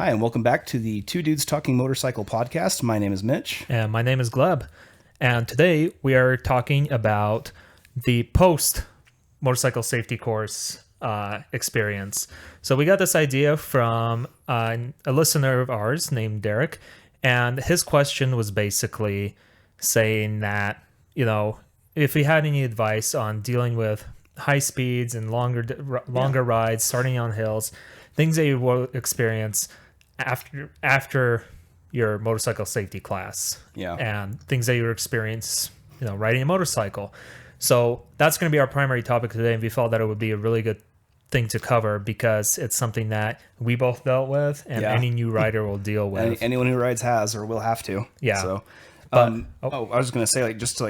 Hi, and welcome back to the Two Dudes Talking Motorcycle podcast. My name is Mitch. And my name is Gleb. And today we are talking about the post motorcycle safety course experience. So we got this idea from a listener of ours named Derek. And his question was basically saying that, if we had any advice on dealing with high speeds and longer rides, starting on hills, things that you will experience after your motorcycle safety class, and things that you experience, riding a motorcycle. So that's going to be our primary topic today, and we felt that it would be a really good thing to cover because it's something that we both dealt with, and any new rider will deal with. Anyone who rides has or will have to. Yeah. So, I was going to say,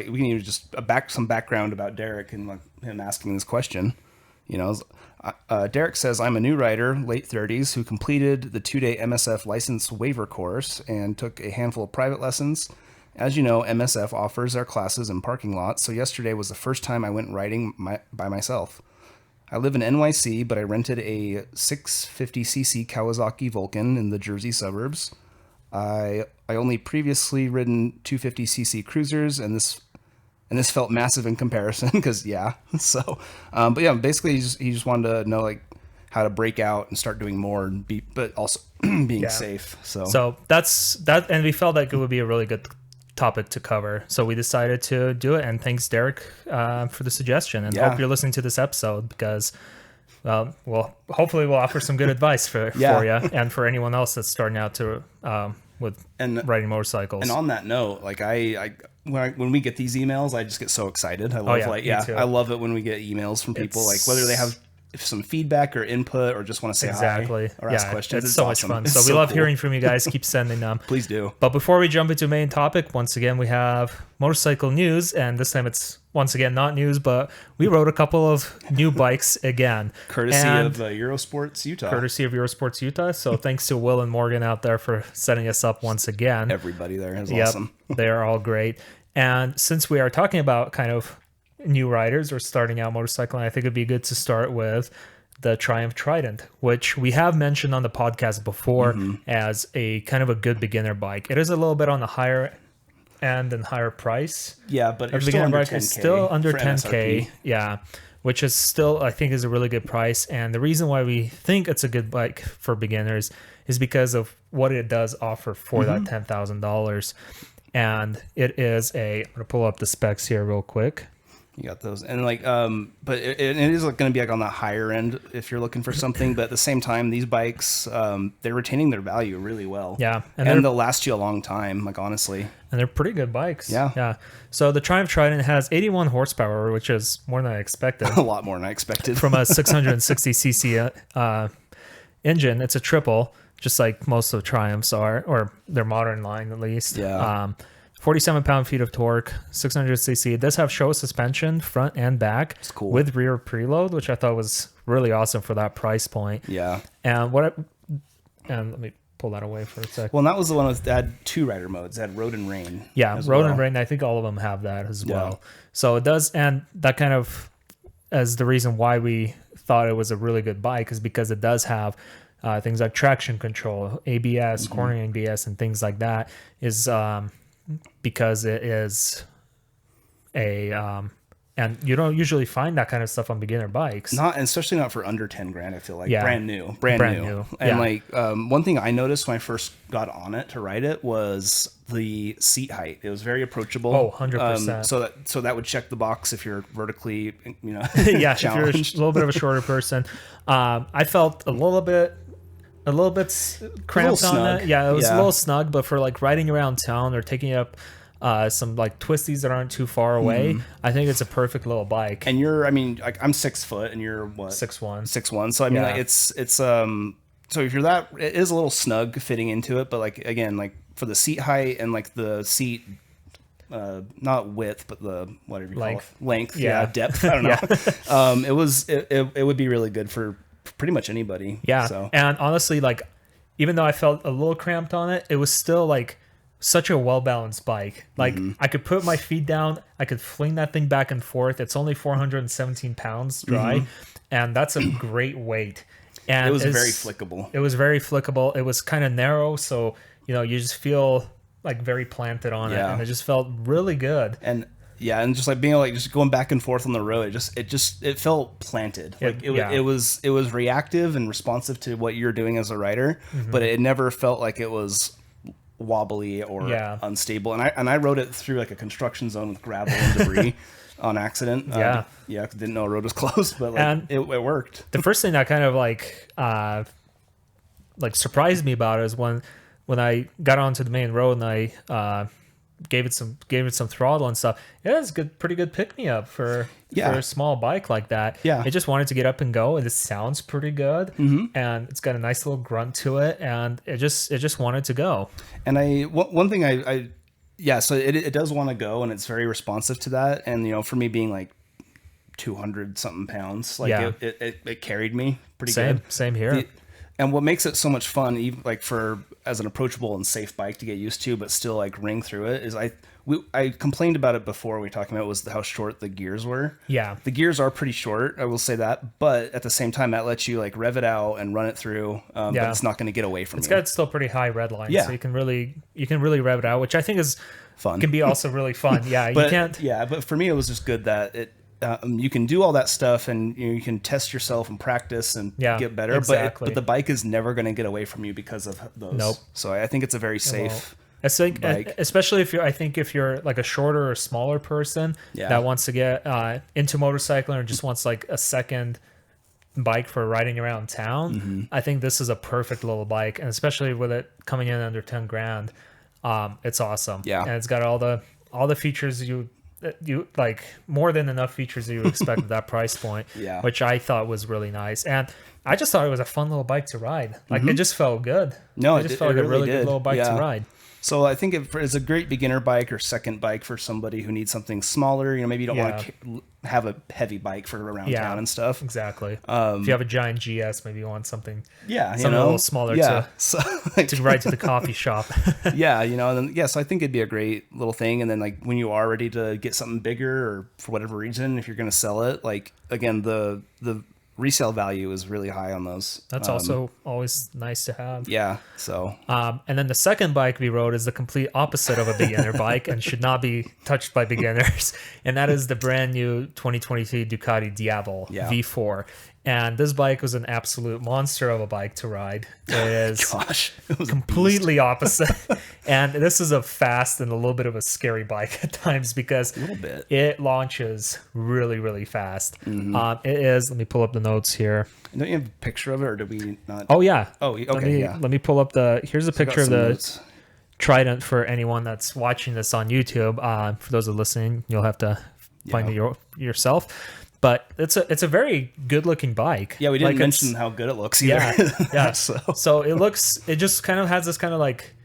we can just some background about Derek and him asking this question. Derek says, I'm a new rider, late 30s, who completed the 2-day MSF license waiver course and took a handful of private lessons. As you know, MSF offers their classes in parking lots, so yesterday was the first time I went riding by myself. I live in NYC, but I rented a 650cc Kawasaki Vulcan in the Jersey suburbs. I only previously ridden 250cc cruisers, and this felt massive in comparison because basically he just wanted to know how to break out and start doing more but also being safe. So that's that, and we felt like it would be a really good topic to cover. So we decided to do it, and thanks Derek for the suggestion, and hope you're listening to this episode because hopefully we'll offer some good advice for you and for anyone else that's starting out to riding motorcycles. And on that note, when we get these emails, I just get so excited. I love I love it when we get emails from people, whether they have some feedback or input or just want to say hi or ask questions. It's so awesome. Much fun. So we love hearing from you guys. Keep sending them. Please do. But before we jump into main topic, once again, we have motorcycle news, and this time it's once again not news, but we rode a couple of new bikes again. Courtesy of Eurosports Utah. So thanks to Will and Morgan out there for setting us up once again. Everybody there is awesome. They're all great. And since we are talking about kind of new riders or starting out motorcycling, I think it'd be good to start with the Triumph Trident, which we have mentioned on the podcast before as a kind of a good beginner bike. It is a little bit on the higher end and higher price. Yeah, but it's still under 10K. It's still under 10K. MSRP. Yeah, which is still, I think, is a really good price. And the reason why we think it's a good bike for beginners is because of what it does offer for that $10,000. And it is I'm going to pull up the specs here real quick. You got those, and but it is going to be on the higher end if you're looking for something. But at the same time, these bikes, they're retaining their value really well. Yeah, and they'll last you a long time. Honestly, and they're pretty good bikes. Yeah. So the Triumph Trident has 81 horsepower, which is more than I expected. A lot more than I expected from a 660cc engine. It's a triple, just like most of the Triumphs are, or their modern line at least. Yeah. 47 pound-feet of torque, 600cc. It does have show suspension, front and back, cool. with rear preload, which I thought was really awesome for that price point. Yeah. And let me pull that away for a sec. Well, and that was the one that had two rider modes. It had road and rain. Yeah, road and rain. I think all of them have that as well. So it does, and that kind of is the reason why we thought it was a really good bike, is because it does have things like traction control, ABS, corner ABS, and things like that. Because it is and you don't usually find that kind of stuff on beginner bikes. Especially not for under 10 grand. I feel like brand new. And one thing I noticed when I first got on it to ride it was the seat height. It was very approachable. Oh, 100%. So that would check the box if you're vertically, if you're a challenged. little bit of a shorter person. I felt a little bit cramped on that. Yeah, it was a little snug, but for riding around town or taking up some twisties that aren't too far away, I think it's a perfect little bike. And I'm 6 foot and you're what? 6'1". 6'1". So it's so if you're that, it is a little snug fitting into it, but again, for the seat height and the seat not width, but the whatever you call it, length, depth. I don't know. It would be really good for pretty much anybody. Yeah. So. And honestly, even though I felt a little cramped on it, it was still such a well-balanced bike. I could put my feet down, I could fling that thing back and forth. It's only 417 pounds dry, and that's a great weight. And it was very flickable. It was very flickable. It was kind of narrow, so you just feel like very planted on it, and it just felt really good. And and just like being like just going back and forth on the road, it felt planted. Like it was reactive and responsive to what you're doing as a rider, but it never felt like it was wobbly or unstable. And I rode it through like a construction zone with gravel and debris on accident. Didn't know a road was closed, but it worked. The first thing that kind of like surprised me about it is when I got onto the main road and I gave it some throttle and stuff. It has pretty good pick me up for a small bike like that. It just wanted to get up and go, and it sounds pretty good, and it's got a nice little grunt to it, and it just wanted to go. And one thing so it does want to go, and it's very responsive to that. And for me being like 200 something pounds, like it carried me pretty good. Same here. And what makes it so much fun, even like as an approachable and safe bike to get used to, but still like ring through it, is I complained about it before we talked about was how short the gears were. Yeah, the gears are pretty short, I will say that, but at the same time that lets you like rev it out and run it through. But it's not going to get away from you. It's got still pretty high red lines, so you can really rev it out, which I think is fun. Can be also really fun. Yeah, but, you can't. Yeah, but for me it was just good that it. You can do all that stuff, and you can test yourself and practice and get better. Exactly. But the bike is never going to get away from you because of those. Nope. So I think it's a very safe. I think, especially if you're like a shorter or smaller person that wants to get into motorcycling or just wants like a second bike for riding around town. I think this is a perfect little bike, and especially with it coming in under 10 grand, it's awesome. Yeah, and it's got all the features you like, more than enough features that you expect at that price point, which I thought was really nice. And I just thought it was a fun little bike to ride. Like it just felt good. No, it just felt like a really good little bike to ride. So I think it's a great beginner bike or second bike for somebody who needs something smaller. Maybe you don't want to have a heavy bike for around town and stuff. Exactly. If you have a giant GS, maybe you want something a little smaller to ride to the coffee shop. And then so I think it'd be a great little thing. And then like when you are ready to get something bigger, or for whatever reason, if you're going to sell it, like again, the resale value is really high on those. That's also always nice to have. Yeah. So. And then the second bike we rode is the complete opposite of a beginner bike and should not be touched by beginners. And that is the brand new 2022 Ducati Diavel V4. And this bike was an absolute monster of a bike to ride. It is it was completely opposite. And this is a fast and a little bit of a scary bike at times because it launches really, really fast. It is, let me pull up the notes here. Don't you have a picture of it, or did we not? Oh, yeah. Oh, okay, Let me pull up here's a picture of the notes. Trident for anyone that's watching this on YouTube. For those that are listening, you'll have to find it yourself. But it's a very good looking bike. Yeah, we didn't mention how good it looks either. Yeah. So it just kind of has this kind of like,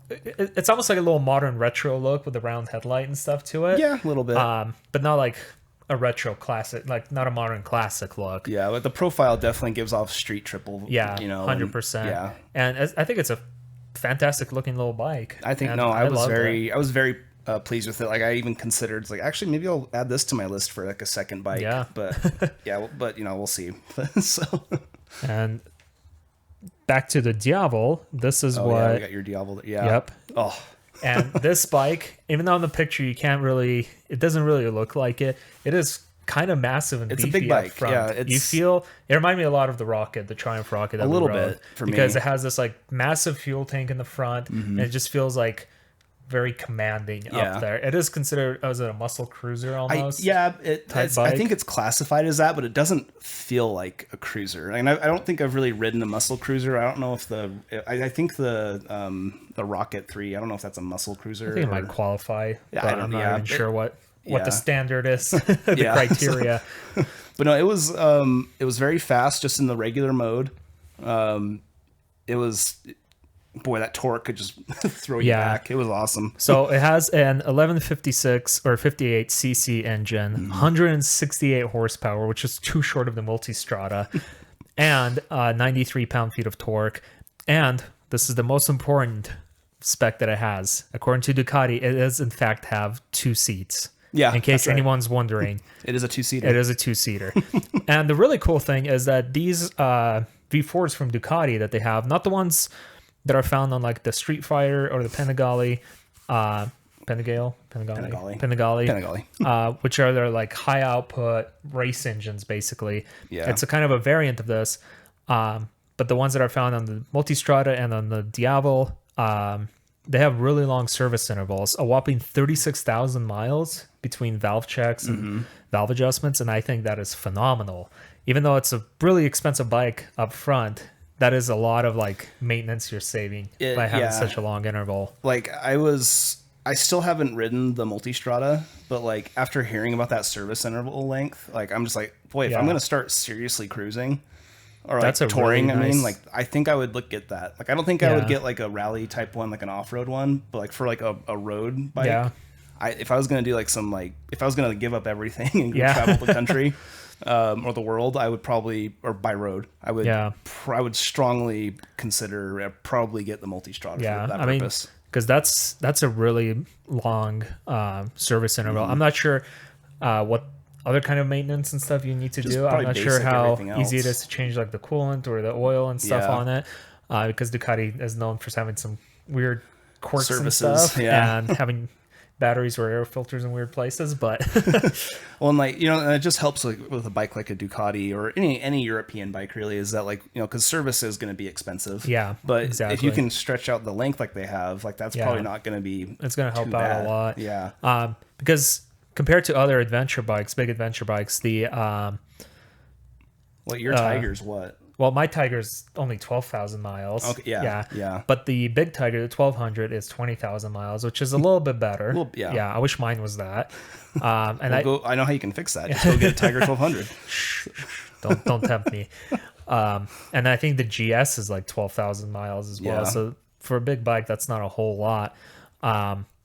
it's almost like a little modern retro look with the round headlight and stuff to it. Yeah, a little bit. But not like a retro classic, like not a modern classic look. Yeah, but the profile definitely gives off street triple. Yeah, 100%. And I think it's a fantastic looking little bike. I think I was very pleased with it. Like I even considered like, actually maybe I'll add this to my list for like a second bike. But we'll see. So and back to the Diavel. This is what I got your Diavel. Yep. Oh. And this bike, even though in the picture it doesn't really look like it. It is kind of massive and beefy. It's a big bike. Up front. It reminded me a lot of the Rocket, the Triumph Rocket. A little bit for me, because it has this like massive fuel tank in the front, and it just feels like very commanding up there. It is considered as a muscle cruiser almost. I think it's classified as that, but it doesn't feel like a cruiser. I mean, I don't think I've really ridden a muscle cruiser. I don't know if I think the Rocket 3, I don't know if that's a muscle cruiser. I think it might qualify. Yeah, but I'm not even sure what the standard is, the criteria. But no, it was very fast just in the regular mode. It was... Boy, that torque could just throw you back. It was awesome. So it has an 1156 or 58 cc engine, 168 horsepower, which is too short of the Multistrada, and 93 pound-feet of torque. And this is the most important spec that it has. According to Ducati, it does in fact have 2 seats. Yeah, in case that's right. anyone's wondering. It is a two-seater. It is a two-seater. And the really cool thing is that these V4s from Ducati that they have, not the ones that are found on like the Street Fighter or the Panigale, which are their like high output race engines, basically. Yeah. It's a kind of a variant of this. But the ones that are found on the Multistrada and on the Diavel, they have really long service intervals, a whopping 36,000 miles between valve checks and valve adjustments. And I think that is phenomenal. Even though it's a really expensive bike up front, that is a lot of like maintenance you're saving by having such a long interval. Like I still haven't ridden the Multistrada, but like after hearing about that service interval length, like I'm just like, boy, if I'm going to start seriously cruising or like touring, really I mean, nice... like I think I would get that. Like I don't think I would get like a rally type one, like an off-road one, but like for like a road bike, if I was going to do like some like, if I was going to give up everything and go travel the country or the world, I would probably, or by road, I would strongly consider probably get the Multistrada for that purpose. Because that's a really long service interval. I'm not sure what other kind of maintenance and stuff you need to do. I'm not sure how easy it is to change like the coolant or the oil and stuff on it, because Ducati is known for having some weird quirks and stuff, and having batteries or air filters in weird places. But well, and like, you know, and it just helps like with a bike like a Ducati or any European bike, really, is that like, you know, because service is going to be expensive. But if you can stretch out the length like they have, like that's probably not going to be, it's going to help out a lot. Because compared to other adventure bikes, big adventure bikes, the your Tiger's what? Well, my Tiger's only 12,000 miles. Okay, yeah. But the big Tiger, the 1200, is 20,000 miles, which is a little bit better. Yeah, I wish mine was that. And I know how you can fix that. Just go get a Tiger 1200. Don't tempt me. And I think the GS is like 12,000 miles as well. So for a big bike, that's not a whole lot.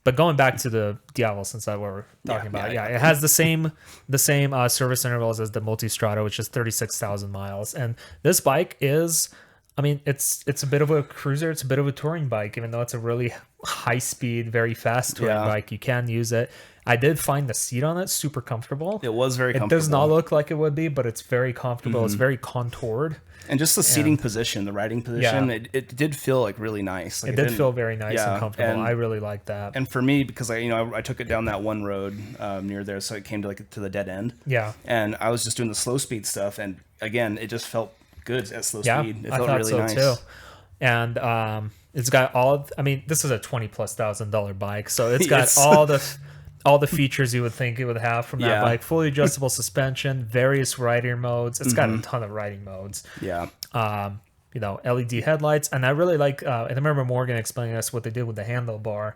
But going back to the Diavel, since that's what we're talking about, it has the same service intervals as the Multistrada, which is 36,000 miles. And this bike is, I mean, it's a bit of a cruiser. It's a bit of a touring bike, even though it's a really high speed, very fast touring bike. You can use it. I did find the seat on it super comfortable. It was very comfortable. It does not look like it would be, but it's very comfortable. It's very contoured. And just the seating position, the riding position, it did feel like really nice. Like it did feel very nice and comfortable. And I really liked that. And for me, because I took it down that one road near there, so it came to the dead end. Yeah. And I was just doing the slow speed stuff, and again, it just felt good at slow speed. It felt really nice. Too. And it's got this is a $20,000+ bike, so it's got all the features you would think it would have from that bike. Fully adjustable suspension, various riding modes. It's got a ton of riding modes. Yeah. LED headlights. And I really like, and I remember Morgan explaining us what they did with the handlebar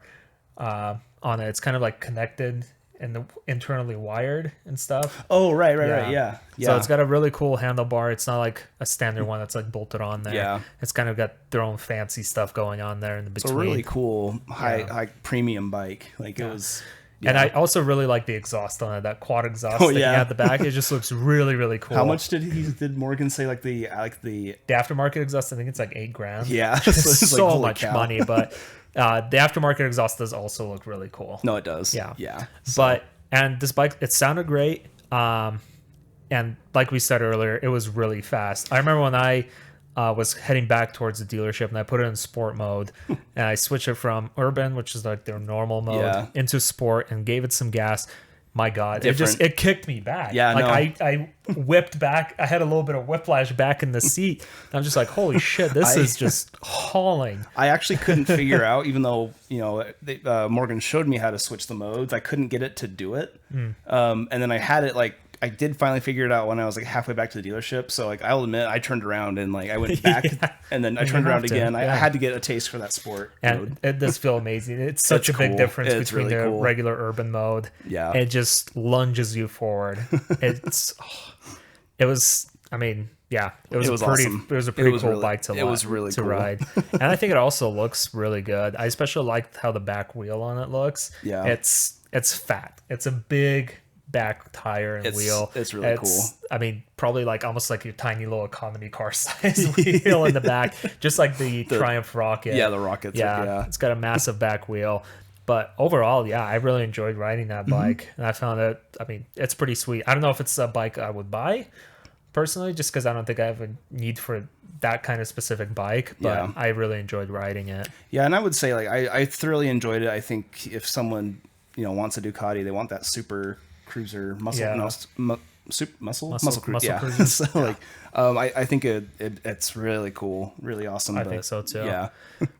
on it. It's kind of like connected and internally wired and stuff. Oh, right. Yeah. So it's got a really cool handlebar. It's not like a standard one that's like bolted on there. Yeah. It's kind of got their own fancy stuff going on there in the between. It's a really cool high premium bike. Like it was... Yeah. And I also really like the exhaust on it, that quad exhaust that you had at the back. It just looks really, really cool. How much did Morgan say? Like the aftermarket exhaust? I think it's like $8,000. Yeah, it's so like, much money. But the aftermarket exhaust does also look really cool. No, it does. Yeah. And this bike, it sounded great. And like we said earlier, it was really fast. I remember when I was heading back towards the dealership and I put it in sport mode and I switched it from urban, which is like their normal mode, into sport and gave it some gas. My God, it kicked me back. Yeah, I whipped back. I had a little bit of whiplash back in the seat. I'm just like, holy shit, this is just hauling. I actually couldn't figure out, even though, Morgan showed me how to switch the modes, I couldn't get it to do it. And then I had it I did finally figure it out when I was like halfway back to the dealership. So like I'll admit, I turned around and like I went back and then I turned around again. I had to get a taste for that sport mode. It does feel amazing. It's such a big difference between the regular urban mode. Yeah, it just lunges you forward. It was awesome. It was a pretty cool bike to ride. And I think it also looks really good. I especially liked how the back wheel on it looks. Yeah, it's fat. It's a big back tire and wheel. It's really cool. I mean, probably like almost like your tiny little economy car size wheel in the back, just like the Triumph Rocket. Yeah, the Rockets. Yeah, it's got a massive back wheel. But overall, yeah, I really enjoyed riding that bike, and I found it. I mean, it's pretty sweet. I don't know if it's a bike I would buy personally, just because I don't think I have a need for that kind of specific bike. But Yeah. I really enjoyed riding it. Yeah, and I would say like I thoroughly enjoyed it. I think if someone wants a Ducati, they want that super cruiser muscle Yeah. muscle cruiser. Yeah. cruiser. So like I think it's really cool, really awesome. I But, think so too. Yeah,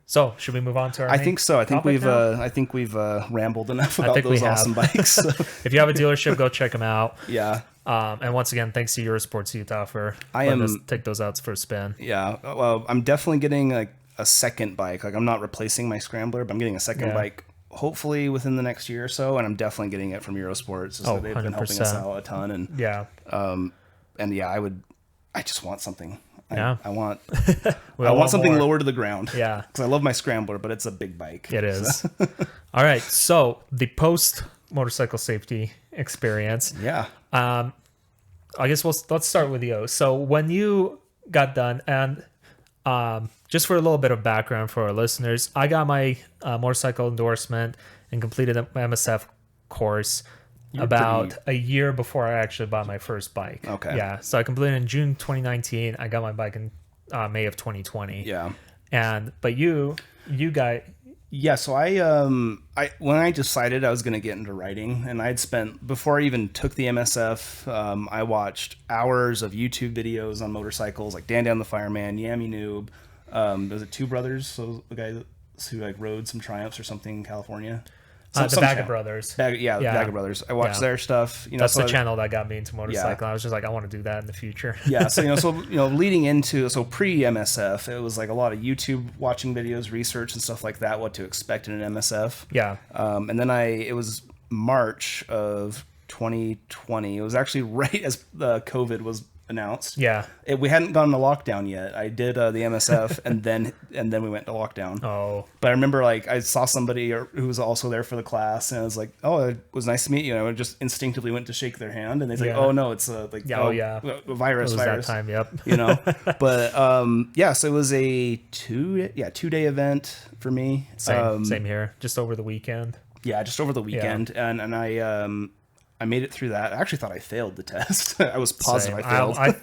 So should we move on to our? I main think so. topic now? I think we've rambled enough about think we those have. awesome bikes. So, If you have a dealership, go check them out. yeah. And once again, thanks to Eurosports Utah for I letting am- us take those out for a spin. Yeah, well, I'm definitely getting like a second bike. Like I'm not replacing my Scrambler, but I'm getting a second Yeah. bike hopefully within the next year or so, and I'm definitely getting it from Eurosports. Oh, They've been helping us 100%. out a ton, Yeah. and yeah, I just want something. Yeah. I want We I all want something more. lower to the ground. Yeah. because I love my Scrambler, but it's a big bike. It is. All right. So the post motorcycle safety experience. Yeah. I guess let's start with you. So when you got done, and just for a little bit of background for our listeners, I got my motorcycle endorsement and completed an MSF course about a year before I actually bought my first bike. Okay. Yeah. So I completed in June 2019. I got my bike in May of 2020. Yeah. But you got Yeah, so I when I decided I was going to get into writing, and I'd spent before I even took the MSF, I watched hours of YouTube videos on motorcycles, like Dan Dan the Fireman, Yami Noob. Was it Two Brothers? So the guy who like rode some Triumphs or something in California. the Some Bag of channel. Brothers. Yeah, Yeah. Bag of Brothers. I watched Yeah. their stuff. That's so the I- channel that got me into motorcycle. I was just like, I want to do that in the future. Yeah, so leading into pre MSF, it was like a lot of YouTube watching videos, research and stuff like that, what to expect in an MSF. Yeah. And then it was March of 2020. It was actually right as COVID was announced. Yeah. We hadn't gone into lockdown yet. I did the MSF, and then we went to lockdown. Oh. But I remember like I saw somebody who was also there for the class, and I was like, "Oh, it was nice to meet you." And I just instinctively went to shake their hand, and they're like, Yeah. "Oh no, it's a virus, It was virus." that time. Yep. But so it was a 2-day event for me. Same here. Just over the weekend. Yeah, just over the weekend, and I made it through that. I actually thought I failed the test. I was positive Same. I failed.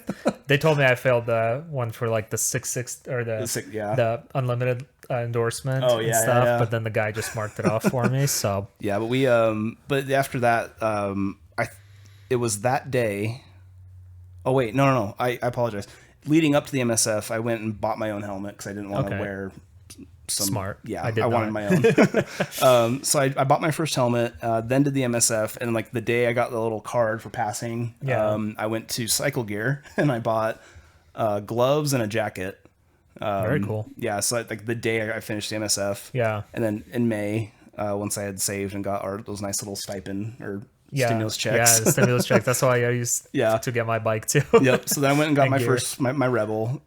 They told me I failed the one for like the 6 or the unlimited endorsement Oh, and yeah, stuff. yeah. But then the guy just marked it off for me. So Yeah, but but after that, it was that day. Oh wait, no. I apologize. Leading up to the MSF, I went and bought my own helmet because I didn't want to Okay. wear some. Smart. Yeah, I did wanted not. my own. So I bought my first helmet, then did the MSF, and like the day I got the little card for passing, Yeah. I went to Cycle Gear and I bought gloves and a jacket. Very cool. Yeah, so like the day I finished the MSF. Yeah. And then in May, once I had saved and got those nice little stipend or Yeah. stimulus checks. Yeah, the stimulus check. That's why I used Yeah. to get my bike too. Yep. So then I went and got And my gear. first my Rebel.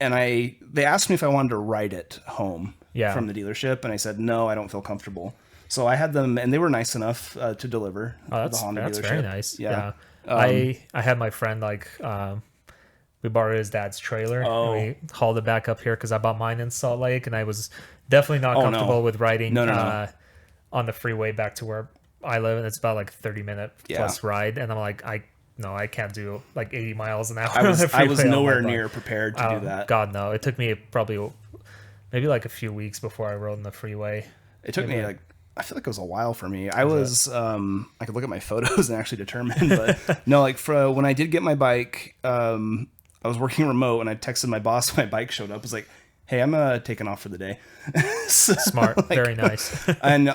And they asked me if I wanted to ride it home Yeah. from the dealership, and I said no, I don't feel comfortable. So I had them, and they were nice enough to deliver. Oh, the Honda that's dealership. very nice. Yeah. I had my friend we borrowed his dad's trailer Oh. and we hauled it back up here because I bought mine in Salt Lake, and I was definitely not Oh, comfortable no. with riding No. on the freeway back to where I live, and it's about like 30-minute plus ride, and I'm like, I can't do like 80 miles an hour. I on was the freeway on my nowhere bike. near prepared to do that. God no! It took me probably maybe like a few weeks before I rode on the freeway. It took me I feel like it was a while for me. I was I could look at my photos and actually determine, but no, like for when I did get my bike, I was working remote and I texted my boss when my bike showed up. I was like, "Hey, I'm taking off for the day." So, Smart, very nice. And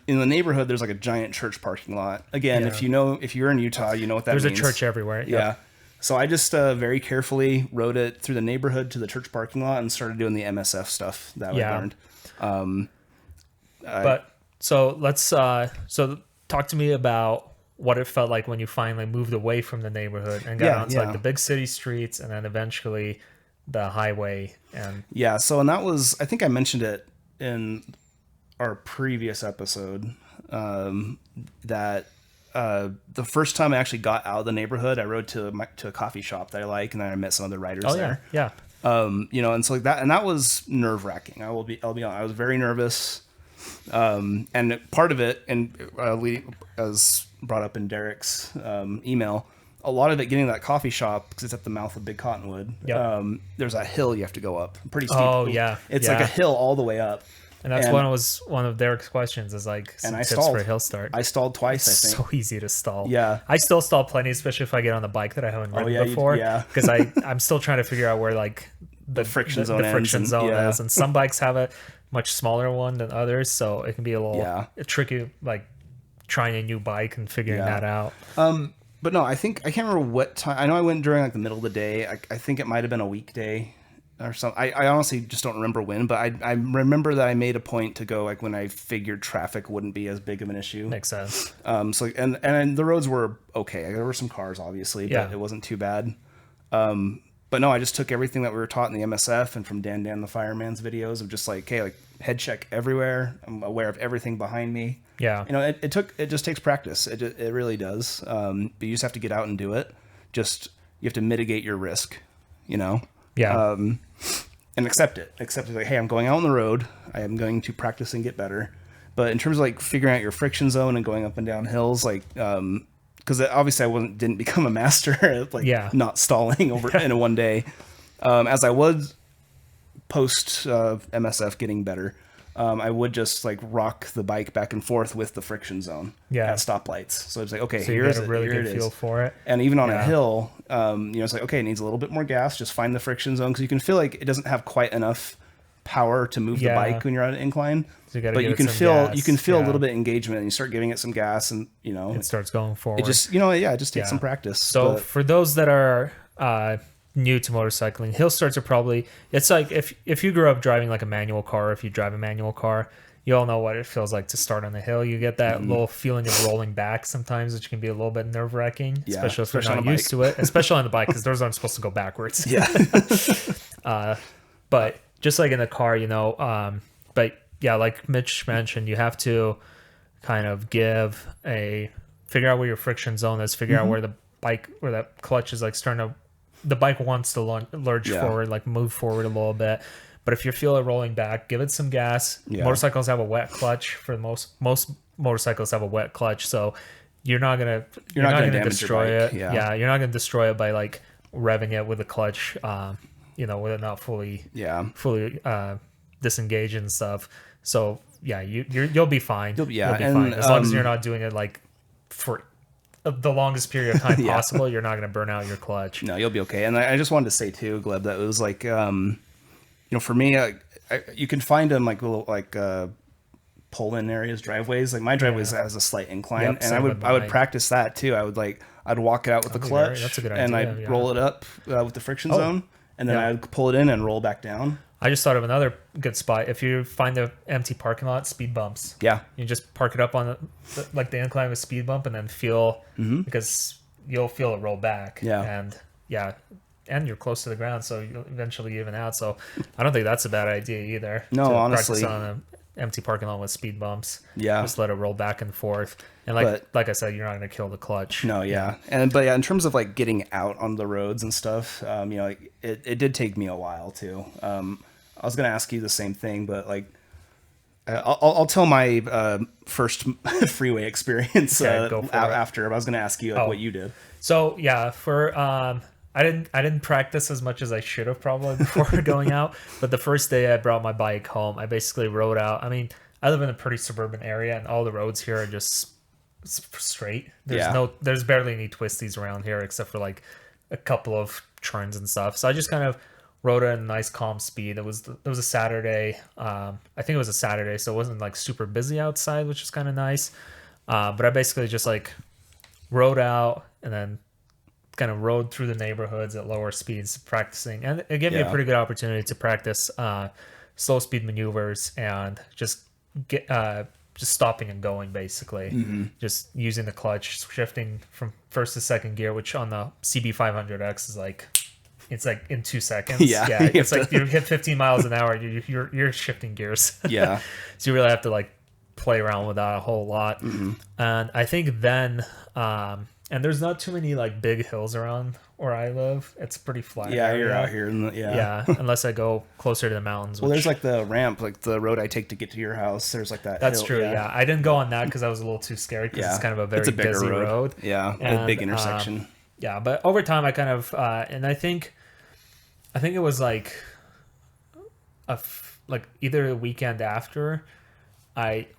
in the neighborhood, there's like a giant church parking lot. Again, Yeah. if you're in Utah, you know what that There's means. a church everywhere. Yep. Yeah. So I just very carefully rode it through the neighborhood to the church parking lot and started doing the MSF stuff that Yeah. I learned. But so let's so talk to me about what it felt like when you finally moved away from the neighborhood and got Yeah, onto yeah. like the big city streets, and then eventually the highway. And Yeah, so and that was, I think I mentioned it in our previous episode, that the first time I actually got out of the neighborhood, I rode to a coffee shop that I like, and then I met some other riders there. yeah. And so like that, and that was nerve wracking. I'll be honest, I was very nervous. And part of it, and as brought up in Derek's email, a lot of it getting to that coffee shop, because it's at the mouth of Big Cottonwood. Yep. There's a hill you have to go up, pretty steep. Oh yeah, It's yeah. like a hill all the way up. And that's one of Derek's questions is like some And I tips stalled. for a hill start. I stalled twice, I It's think. so easy to stall. Yeah. I still stall plenty, especially if I get on a bike that I haven't ridden yeah, before. yeah. Because I'm still trying to figure out where like the friction zone the ends friction and- zone yeah. is, and some bikes have a much smaller one than others, so it can be a little tricky, like trying a new bike and figuring that out. But no, I think I can't remember what time. I know I went during like the middle of the day. I think it might have been a weekday or something. I honestly just don't remember when, but I remember that I made a point to go like when I figured traffic wouldn't be as big of an issue. Makes sense. So and the roads were okay. There were some cars obviously, but Yeah. it wasn't too bad. But no, I just took everything that we were taught in the MSF and from Dan the Fireman's videos of just like, hey, like head check everywhere. I'm aware of everything behind me. Yeah. You know, it just takes practice. It really does. But you just have to get out and do it. You have to mitigate your risk, you know? Yeah. And accept it. Accept it. Like, hey, I'm going out on the road. I am going to practice and get better. But in terms of like figuring out your friction zone and going up and down hills, like, because obviously I didn't become a master at like not stalling over in a one day. As I was post MSF getting better, I would just like rock the bike back and forth with the friction zone at stoplights. So it's like, okay, so you here's get a really here good it feel is. for it. And even on a hill, it's like, okay, it needs a little bit more gas. Just find the friction zone, because you can feel like it doesn't have quite enough power to move the bike when you're on an incline. So you but you can feel a little bit of engagement, and you start giving it some gas, and it starts going forward. It just it just takes some practice. So for those that are new to motorcycling, hill starts are probably, it's like if you grew up driving like a manual car, if you drive a manual car, you all know what it feels like to start on the hill. You get that little feeling of rolling back sometimes, which can be a little bit nerve-wracking, especially if you're not used to it, especially on the bike, because those aren't supposed to go backwards. But just like in the car, but yeah, like Mitch mentioned, you have to kind of figure out where your friction zone is, figure out where that clutch is like starting to, the bike wants to lurch forward, like move forward a little bit. But if you feel it rolling back, give it some gas. Motorcycles have a wet clutch. For most motorcycles have a wet clutch, so you're not gonna destroy it. Yeah, you're not gonna destroy it by like revving it with a clutch, with it not fully disengaged and stuff. So yeah, you'll be fine. You'll be fine as long as you're not doing it like for the longest period of time possible. You're not gonna burn out your clutch. No, you'll be okay. And I just wanted to say too, Gleb, that it was like for me, you can find them like little pull-in areas, driveways. Like my driveway has a slight incline, and I would practice that too. I'd walk it out with the clutch, that's a good idea, and I'd roll it up with the friction zone, and then I'd pull it in and roll back down. I just thought of another good spot. If you find an empty parking lot, speed bumps. Yeah, you just park it up on the incline with speed bump, and then feel because you'll feel it roll back. And you're close to the ground, so you'll eventually even out. So I don't think that's a bad idea either. No, honestly, practice on an empty parking lot with speed bumps. Yeah, just let it roll back and forth. And like I said, you're not going to kill the clutch. No, but in terms of like getting out on the roads and stuff, it did take me a while too. I was going to ask you the same thing, but like I'll tell my first freeway experience after. But I was going to ask you what you did. So yeah, I didn't practice as much as I should have probably before going out. But the first day I brought my bike home, I basically rode out. I mean, I live in a pretty suburban area, and all the roads here are just straight. There's barely any twisties around here except for like a couple of turns and stuff. So I just kind of rode at a nice calm speed. It was a Saturday. I think it was a Saturday, so it wasn't like super busy outside, which is kind of nice. But I basically just like rode out and then kind of rode through the neighborhoods at lower speeds, practicing, and it gave me a pretty good opportunity to practice slow speed maneuvers and just stopping and going, basically. Just using the clutch, shifting from first to second gear, which on the CB500X is like it's like in 2 seconds. It's like you hit 15 miles an hour, you're shifting gears. So you really have to like play around with that a whole lot. And I think then and there's not too many like big hills around where I live. It's pretty flat. Yeah, area. you're out here in the Yeah, unless I go closer to the mountains. Well, there's like the ramp, like the road I take to get to your house. There's like that. That's hill. true. Yeah. I didn't go on that because I was a little too scared because it's kind of a very bigger busy road. Yeah, And, a big intersection. Yeah, but over time I kind of and I think it was like like either a weekend after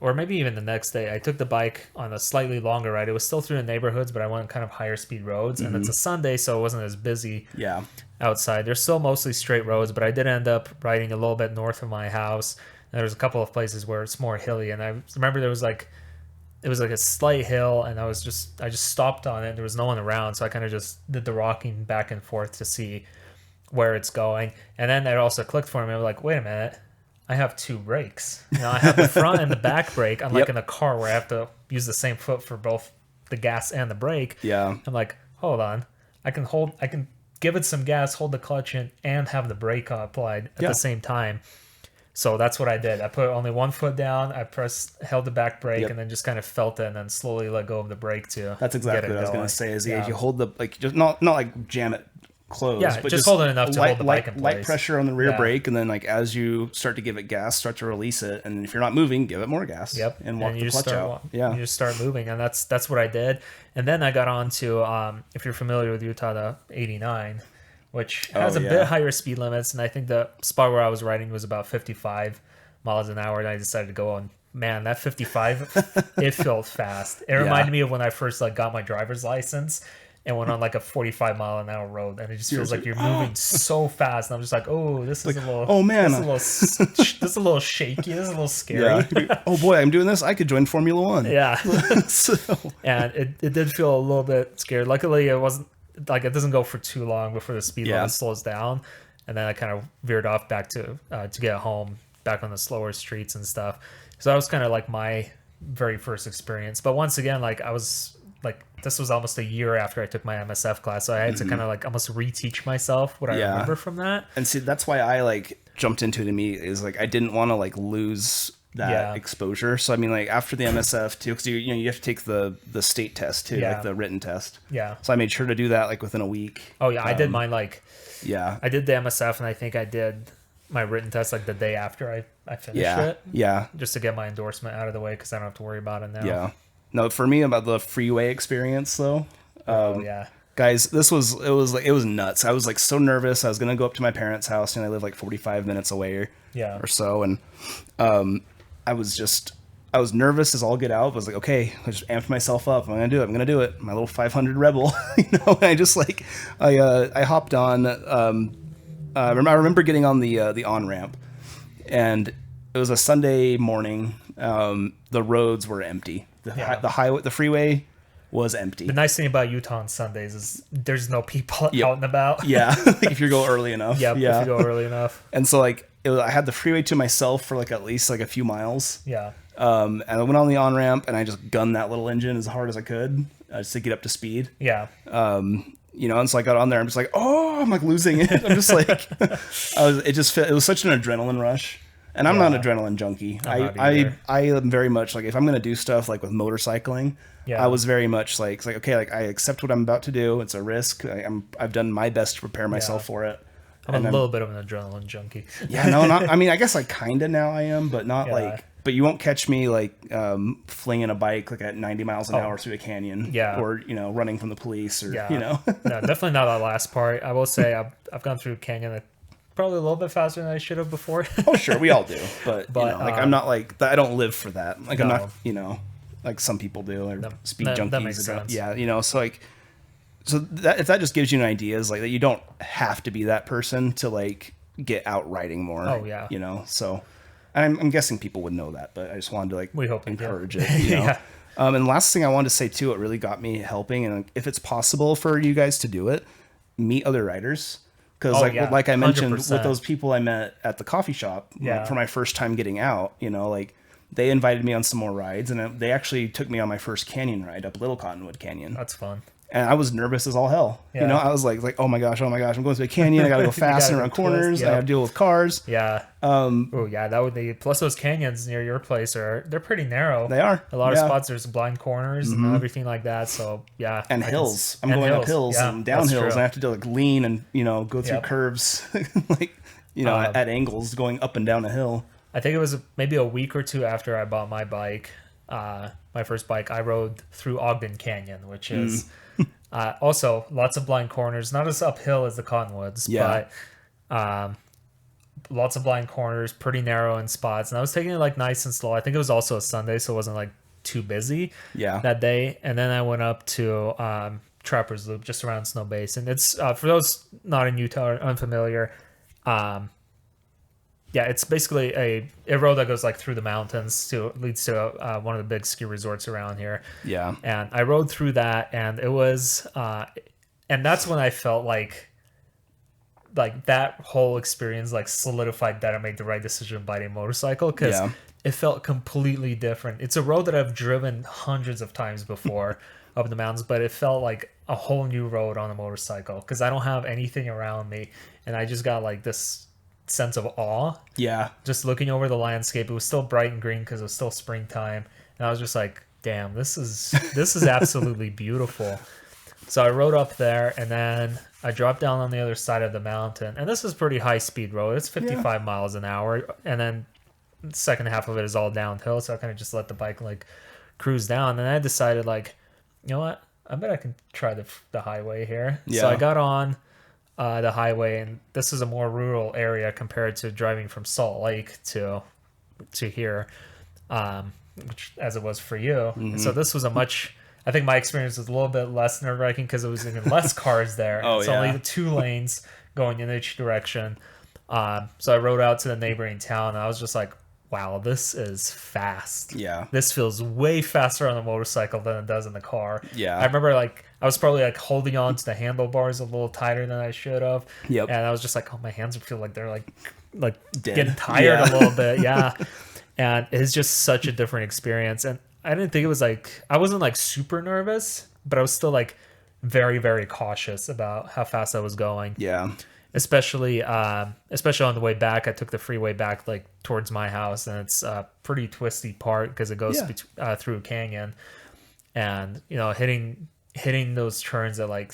or maybe even the next day, I took the bike on a slightly longer ride. It was still through the neighborhoods, but I went kind of higher speed roads, and it's a Sunday, so it wasn't as busy. Yeah. Outside, there's still mostly straight roads, but I did end up riding a little bit north of my house. And there was a couple of places where it's more hilly, and I remember it was like a slight hill, and I just stopped on it. There was no one around, so I kind of just did the rocking back and forth to see where it's going. And then it also clicked for me. I was like, wait a minute, I have two brakes. I have the front and the back brake, unlike in a car where I have to use the same foot for both the gas and the brake. Yeah. I'm like, hold on, I can give it some gas, hold the clutch in, and have the brake applied at the same time. So that's what I did. I put only one foot down. I held the back brake, and then just kind of felt it, and then slowly let go of the brake too. That's exactly what I was going to say. Is if you hold the just not like jam it close, but just hold it enough to hold the bike in place. Light pressure on the rear brake, and then like as you start to give it gas, start to release it, and if you're not moving, give it more gas. Yep, and walk the clutch out. Yeah, you just start moving, and that's what I did. And then I got on to if you're familiar with Utah, the 89. Which has a bit higher speed limits, and I think the spot where I was riding was about 55 miles an hour, and I decided to go on. Man, that 55, it felt fast. It reminded me of when I first got my driver's license and went on like a 45-mile-an-hour road, and it just feels like you're moving so fast. And I'm just like, oh, this is a little, oh man, this is a little shaky. This is a little scary. Yeah. Oh boy, I'm doing this. I could join Formula One. Yeah. So. And it did feel a little bit scary. Luckily, it wasn't. Like it doesn't go for too long before the speed limit slows down, and then I kind of veered off back to get home, back on the slower streets and stuff. So that was kind of like my very first experience. But once again, like I was like, this was almost a year after I took my MSF class, so I had to kind of like almost reteach myself what I remember from that. And see, that's why I like jumped into it immediately. Is like I didn't want to like lose that exposure. So I mean, like after the MSF too, because you have to take the state test too, like the written test. Yeah. So I made sure to do that like within a week. Oh yeah, I did mine like. Yeah. I did the MSF, and I think I did my written test like the day after I finished it. Yeah. Just to get my endorsement out of the way, because I don't have to worry about it now. Yeah. No, for me about the freeway experience though. Yeah. Guys, it was nuts. I was like so nervous. I was gonna go up to my parents' house, and I live like 45 minutes away. Or so, and I was nervous as all get out. I was like, okay, I just amped myself up. I'm gonna do it. My little 500 Rebel, And I just like, I hopped on. I remember getting on the on ramp, and it was a Sunday morning. The roads were empty. The freeway was empty. The nice thing about Utah on Sundays is there's no people out and about. Yeah, if you go early enough. If you go early enough. And so like I had the freeway to myself for like at least like a few miles. Yeah. And I went on the on ramp, and I just gunned that little engine as hard as I could just to get up to speed. Yeah. And so I got on there. I'm just like, oh, I'm like losing it. I'm just like, it was such an adrenaline rush. And I'm not an adrenaline junkie. I am very much like, if I'm going to do stuff like with motorcycling, I was very much like, okay, like I accept what I'm about to do. It's a risk. I've done my best to prepare myself for it. I'm a little bit of an adrenaline junkie. I mean, I guess like kind of now I am, but not like, but you won't catch me like flinging a bike like at 90 miles an hour through a canyon, or running from the police, or No, definitely not that last part. I will say I've gone through canyon probably a little bit faster than I should have before. Oh sure, we all do, but like I'm not like I don't live for that. Like I'm not, like some people do, or speed junkies. That makes sense. Yeah, so like. So that, if that just gives you an idea, is like that you don't have to be that person to like get out riding more. Oh yeah. So I'm guessing people would know that, but I just wanted to like encourage it. And the last thing I wanted to say too, it really got me helping, and if it's possible for you guys to do it, meet other riders. Because like I mentioned 100%. With those people I met at the coffee shop for my first time getting out, like they invited me on some more rides, and they actually took me on my first canyon ride up Little Cottonwood Canyon. That's fun. And I was nervous as all hell. Yeah. You know, I was like, oh my gosh, I'm going through a canyon. I got to go fast and gotta around go corners. twist, I got to yep. deal with cars. Yeah. Oh yeah, that would be. Plus those canyons near your place they're pretty narrow. They are. A lot Yeah. of spots there's blind corners and everything like that. So yeah. And hills. I'm going up hills Yeah, and down that's hills. true. And I have to do like lean and, you know, go through Yep. curves, like, you know, at angles going up and down a hill. I think it was maybe a week or two after I bought my bike, my first bike. I rode through Ogden Canyon, which is also lots of blind corners. Not as uphill as the Cottonwoods, Yeah. but lots of blind corners, pretty narrow in spots. And I was taking it like nice and slow. I think it was also a Sunday, so it wasn't like too busy Yeah. that day. And then I went up to Trapper's Loop just around Snow Basin. It's for those not in Utah or unfamiliar. Yeah, it's basically a road that goes like through the mountains leads to one of the big ski resorts around here. Yeah. And I rode through that, and it was, and that's when I felt like that whole experience like solidified that I made the right decision buying a motorcycle, because Yeah. it felt completely different. It's a road that I've driven hundreds of times before up in the mountains, but it felt like a whole new road on a motorcycle because I don't have anything around me, and I just got like this sense of awe Yeah. just looking over the landscape. It was still bright and green because it was still springtime, and I was just like, damn, this is absolutely beautiful. So I rode up there, and then I dropped down on the other side of the mountain, and this is pretty high speed road. It's 55 miles an hour, and then the second half of it is all downhill, so I kind of just let the bike like cruise down, and I decided like, you know what, I bet I can try the highway here. Yeah. So I got on the highway, and this is a more rural area compared to driving from Salt Lake to here, which, as it was for you. And so this was I think my experience was a little bit less nerve-wracking because it was even less cars there. Oh, it's yeah. only 2 lanes going in each direction. So I rode out to the neighboring town, and I was just like, wow, this is fast. Yeah. This feels way faster on the motorcycle than it does in the car. Yeah. I remember like I was probably like holding on to the handlebars a little tighter than I should have. Yep. And I was just like, oh, my hands feel like they're like Dead. getting tired Yeah. a little bit. Yeah. And it's just such a different experience. And I didn't think it was like, I wasn't like super nervous, but I was still like very, very cautious about how fast I was going. Yeah. Especially on the way back. I took the freeway back like towards my house, and it's a pretty twisty part because it goes through a canyon, and you know, hitting those turns at like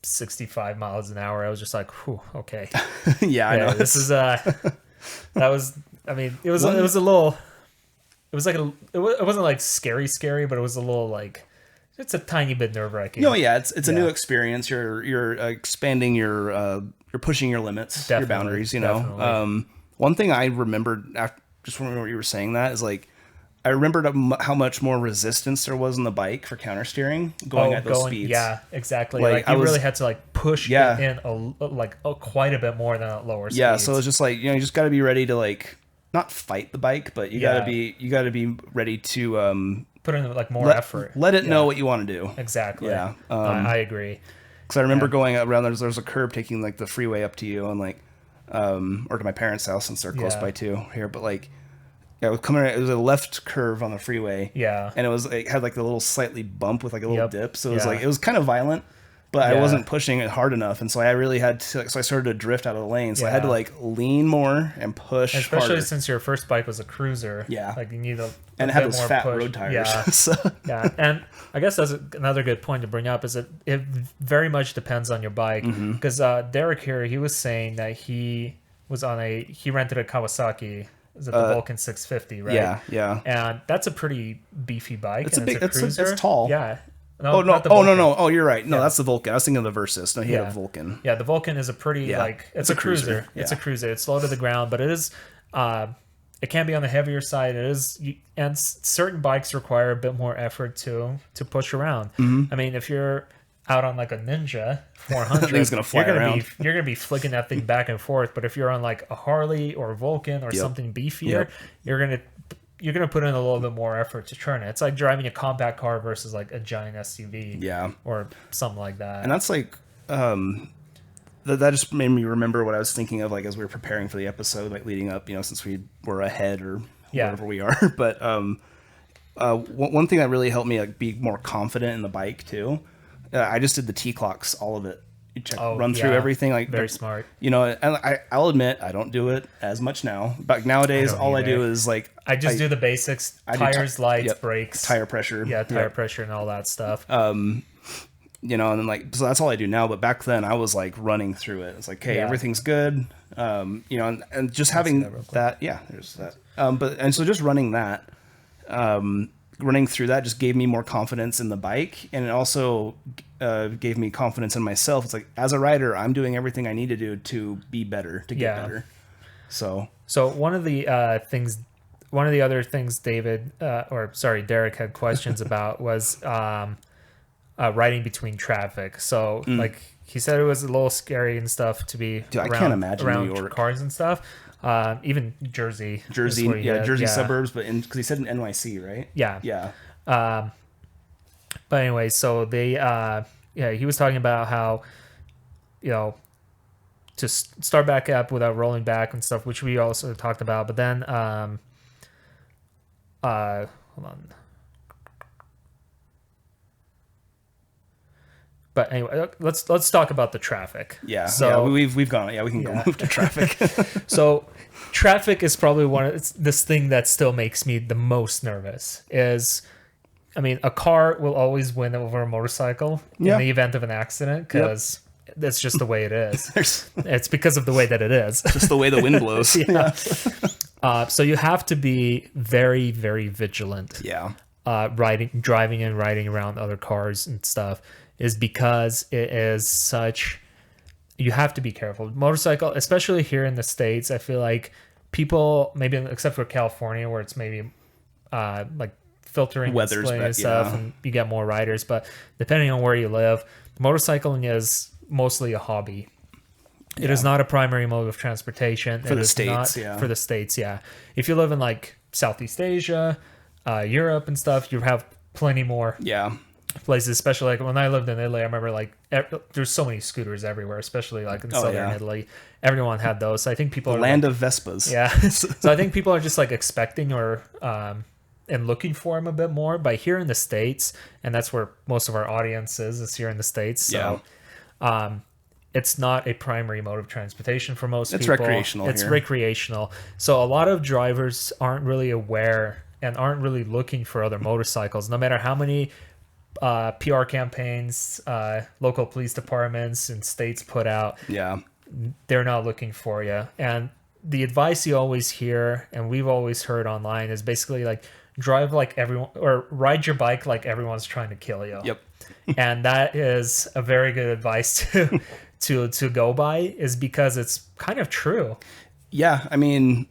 65 miles an hour, I was just like, whew, okay. Yeah, I know. This is that was, I mean, it was a little, it was like it wasn't like scary, but it was a little like, it's a tiny bit nerve-wracking. No, yeah, it's a new experience. You're expanding you're pushing your limits, your Definitely, boundaries. You know, definitely. one thing I remembered after, just remember what you were saying, that is like, I remembered how much more resistance there was on the bike for counter steering going at those speeds. Yeah, exactly. Like, Like you really had to like push Yeah. it in quite a bit more than at lower speeds. Yeah, so it's just like, you know, you just got to be ready to like not fight the bike, but you got to be ready to put in like more effort. Let it know what you want to do. Exactly. Yeah. I agree. Because I remember going around there's a curb taking like the freeway up to you and like or to my parents' house since they're close by too here, but like yeah, it was a left curve on the freeway. Yeah. And it had like a little slightly bump with like a little dip, so it was Yeah. like it was kind of violent, but I Yeah. wasn't pushing it hard enough, and so I really had to. So I started to drift out of the lane, so I had to Yeah. like lean more and push Especially harder. since your first bike was a cruiser. Yeah. Like you need And it had bit those more fat push. road tires. Yeah. So Yeah, and I guess that's another good point to bring up is that it very much depends on your bike. Mm-hmm. Because Derek here, he was saying that he rented a Kawasaki. Is it the Vulcan 650, right? yeah. And that's a pretty beefy bike. It's a and big- it's a it's cruiser. tall. Yeah. No, not the no, Vulcan. no. Oh, you're right. No, that's the Vulcan. I was thinking of the Versus. No, he had a Vulcan. Yeah, the Vulcan is a pretty Yeah. it's a cruiser. Yeah. It's a cruiser. It's low to the ground, but it is it can be on the heavier side. It is, and certain bikes require a bit more effort to push around. Mm-hmm. I mean, if you're out on like a Ninja 400, Thing's gonna fly around. You're gonna be flicking that thing back and forth. But if you're on like a Harley or a Vulcan or something beefier, you're gonna put in a little bit more effort to turn it. It's like driving a compact car versus like a giant SUV, or something like that. And that's like that just made me remember what I was thinking of, like as we were preparing for the episode, like leading up, you know, since we were ahead or wherever we are. But one thing that really helped me like be more confident in the bike too I just did the T clocks, all of it. You check, Oh, run through yeah. everything. Like Very smart. You know, and I'll admit I don't do it as much now. But nowadays, don't all I either. do is like I just do the basics: I do tires, lights, yep, brakes, tire pressure. yeah, tire Yep. pressure, and all that stuff. You know, and then like so that's all I do now. But back then, I was like running through it. It's like, hey, Yeah. everything's good. You know, and just having that, yeah, there's that. And so just running that. Running through that just gave me more confidence in the bike, and it also gave me confidence in myself. It's like, as a rider, I'm doing everything I need to do to be better, to get better. So one of the other things Derek had questions about was riding between traffic. So like he said, it was a little scary and stuff to be I can't imagine around New York. cars and stuff. Even Jersey, Jersey, is where you get- Jersey suburbs, but because he said in NYC, right? Yeah. Yeah. But anyway, so they, he was talking about how, to start back up without rolling back and stuff, which we also talked about. But then, hold on. But anyway, let's talk about the traffic. Yeah. So we've gone. Yeah, we can go move to traffic. So traffic is probably it's this thing that still makes me the most nervous is, I mean, a car will always win over a motorcycle in the event of an accident because that's just the way it is. It's because of the way that it is. Just the way the wind blows. So you have to be very, very vigilant. Yeah. Driving and riding around other cars and stuff is because it is such. You have to be careful. Motorcycle, especially here in the States, I feel like people, maybe except for California, where it's maybe like filtering Weather's display and stuff, yeah. and you get more riders. But depending on where you live, motorcycling is mostly a hobby. It is not a primary mode of transportation. For the States, yeah. For the States, yeah. If you live in like Southeast Asia, Europe and stuff, you have plenty more places, especially like when I lived in Italy. I remember like there's so many scooters everywhere, especially like in southern Italy. Everyone had those. So I think people the are land like, of Vespas. Yeah. So I think people are just like expecting or and looking for them a bit more. But here in the States, and that's where most of our audience is here in the States. So it's not a primary mode of transportation for most people. It's recreational. It's recreational. So a lot of drivers aren't really aware and aren't really looking for other motorcycles, no matter how many PR campaigns, local police departments and states put out. Yeah. They're not looking for you. And the advice you always hear, and we've always heard online, is basically like drive like everyone, or ride your bike like everyone's trying to kill you. Yep. And that is a very good advice to go by, is because it's kind of true. Yeah, I mean,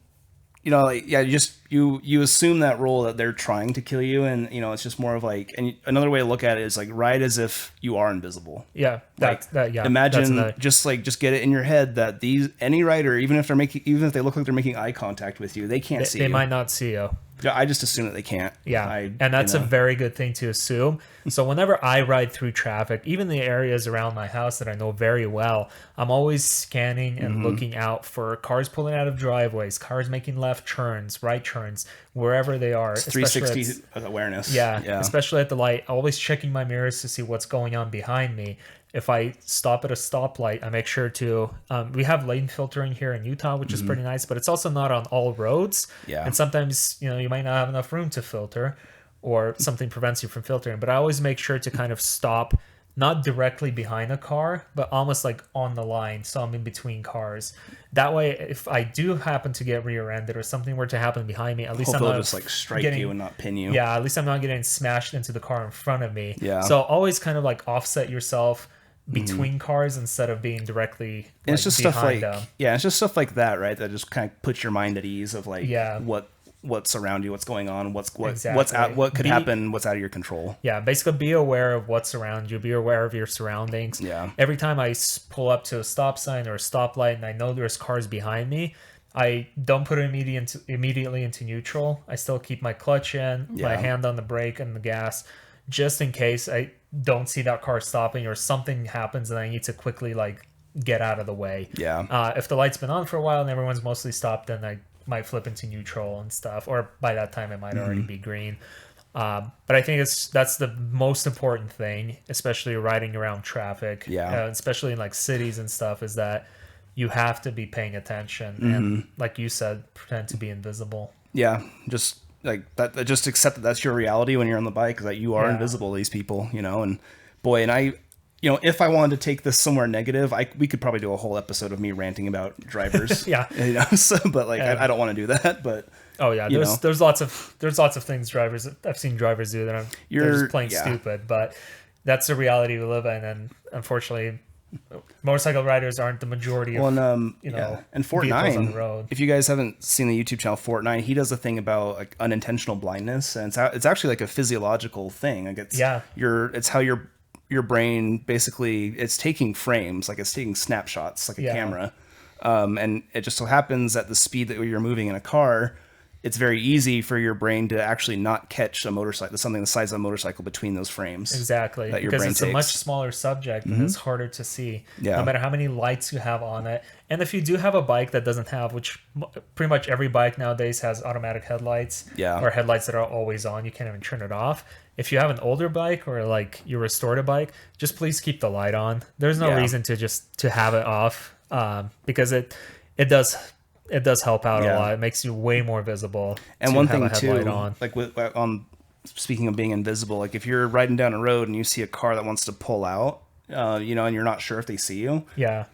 you know, like, yeah, you assume that role that they're trying to kill you, and you know, it's just more of like, and another way to look at it is like ride as if you are invisible. Yeah, imagine just get it in your head that any rider, even if they look like they're making eye contact with you, they can't see you. They might not see you. I just assume that they can't. Yeah, and that's a very good thing to assume. So whenever I ride through traffic, even the areas around my house that I know very well, I'm always scanning and looking out for cars pulling out of driveways, cars making left turns, right turns, wherever they are. It's 360 awareness. Yeah, especially at the light, always checking my mirrors to see what's going on behind me. If I stop at a stoplight, I make sure to. We have lane filtering here in Utah, which is pretty nice, but it's also not on all roads. Yeah. And sometimes, you might not have enough room to filter, or something prevents you from filtering. But I always make sure to kind of stop, not directly behind a car, but almost like on the line, so I'm in between cars. That way, if I do happen to get rear-ended or something were to happen behind me, at least I'm not just like strike you and not pin you. Yeah, at least I'm not getting smashed into the car in front of me. Yeah. So always kind of like offset yourself between cars instead of being directly and it's just stuff like them. It's just stuff like that, right? That just kind of puts your mind at ease of like what's around you, what's going on, what could happen, what's out of your control. Yeah, basically be aware of what's around you, be aware of your surroundings. Yeah. Every time I pull up to a stop sign or a stoplight and I know there's cars behind me, I don't put it immediately into neutral. I still keep my clutch in, my hand on the brake and the gas, just in case I don't see that car stopping or something happens and I need to quickly like get out of the way. Yeah. If the light's been on for a while and everyone's mostly stopped, then I might flip into neutral and stuff, or by that time it might already be green. But I think that's the most important thing, especially riding around traffic, especially in like cities and stuff, is that you have to be paying attention and, like you said, pretend to be invisible. Yeah, just like that. Just accept that that's your reality when you're on the bike. That you are invisible to these people, and boy, and I. If I wanted to take this somewhere negative, we could probably do a whole episode of me ranting about drivers. But like, I don't want to do that. But oh yeah, there's lots of things I've seen drivers do that they're just plain stupid. But that's the reality we live in, and unfortunately, motorcycle riders aren't the majority of and Fort vehicles 9 on the road. If you guys haven't seen the YouTube channel Fort 9, he does a thing about like unintentional blindness, and it's actually like a physiological thing. Like it's how your brain basically, it's taking frames, like it's taking snapshots like a camera, and it just so happens at the speed that you're moving in a car, it's very easy for your brain to actually not catch something the size of a motorcycle between those frames. Exactly, because it's a much smaller subject and it's harder to see, no matter how many lights you have on it. And if you do have a bike that doesn't have, which pretty much every bike nowadays has automatic headlights, or headlights that are always on, you can't even turn it off. If you have an older bike or like you restored a bike, just please keep the light on. There's no reason to have it off, because it does help out a lot. It makes you way more visible. And one thing too, like speaking of being invisible, like if you're riding down a road and you see a car that wants to pull out, and you're not sure if they see you,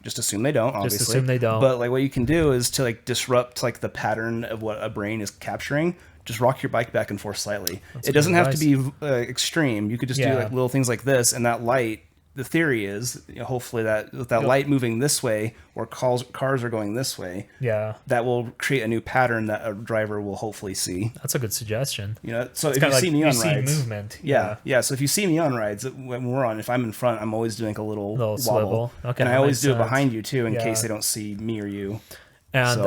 just assume they don't. Obviously, just assume they don't. But like what you can do is to like disrupt like the pattern of what a brain is capturing. Just rock your bike back and forth slightly. It doesn't have to be extreme. You could just do like little things like this, and that light. The theory is, hopefully, that with that light moving this way, or cars are going this way, that will create a new pattern that a driver will hopefully see. That's a good suggestion. So if you see me on rides, movement. So if you see me on rides when we're on, if I'm in front, I'm always doing like a little wobble. Swivel. Okay, and I always do it behind you too, in case they don't see me or you. And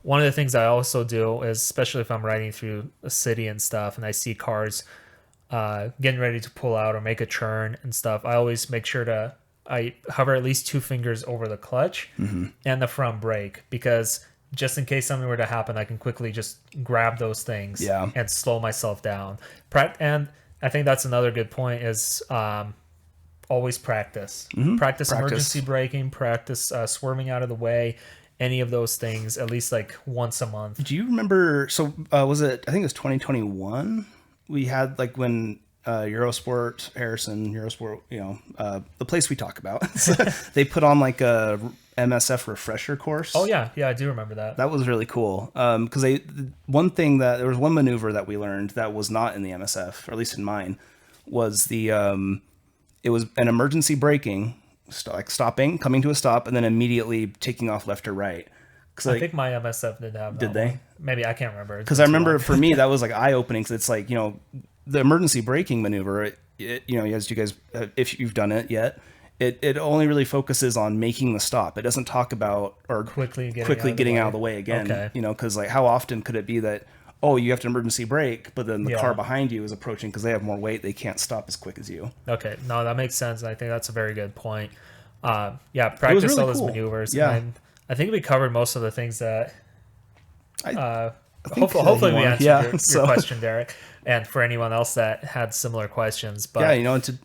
one of the things I also do is, especially if I'm riding through a city and stuff, and I see cars getting ready to pull out or make a turn and stuff, I always make sure I hover at least 2 fingers over the clutch and the front brake, because just in case something were to happen, I can quickly just grab those things and slow myself down. And I think that's another good point is always practice. Practice emergency braking, practice swerving out of the way. Any of those things, at least like once a month. Do you remember? So was it? I think it was 2021. We had like when Eurosport, the place we talk about, they put on like a MSF refresher course. Oh yeah, I do remember that. That was really cool. Because there was one maneuver that we learned that was not in the MSF, or at least in mine, was it was an emergency braking. Like stopping, coming to a stop, and then immediately taking off left or right. I think my MSF did have that. Did they? Maybe, I can't remember. Because I remember for me that was like eye opening. Because it's like the emergency braking maneuver. As you guys, if you've done it yet, it only really focuses on making the stop. It doesn't talk about quickly getting out of the way again. Okay. Because like how often could it be that you have to emergency brake, but then the car behind you is approaching because they have more weight. They can't stop as quick as you. Okay. No, that makes sense. I think that's a very good point. Practice really all those maneuvers. Yeah. And I think we covered most of the things that hopefully we answered your question, Derek. And for anyone else that had similar questions. But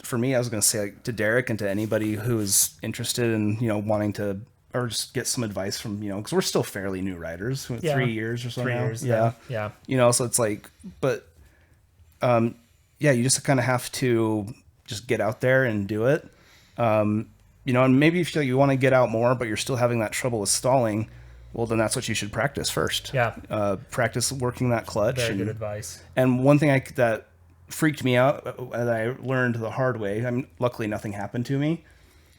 for me, I was going to say like, to Derek and to anybody who is interested in, wanting to, or just get some advice from, because we're still fairly new riders, 3 years or so 3 years, yeah. So it's like, but, you just kind of have to just get out there and do it. And maybe if you want to get out more, but you're still having that trouble with stalling, well, then that's what you should practice first. Yeah. Practice working that clutch. Very good advice. And one thing that freaked me out, that I learned the hard way, luckily nothing happened to me,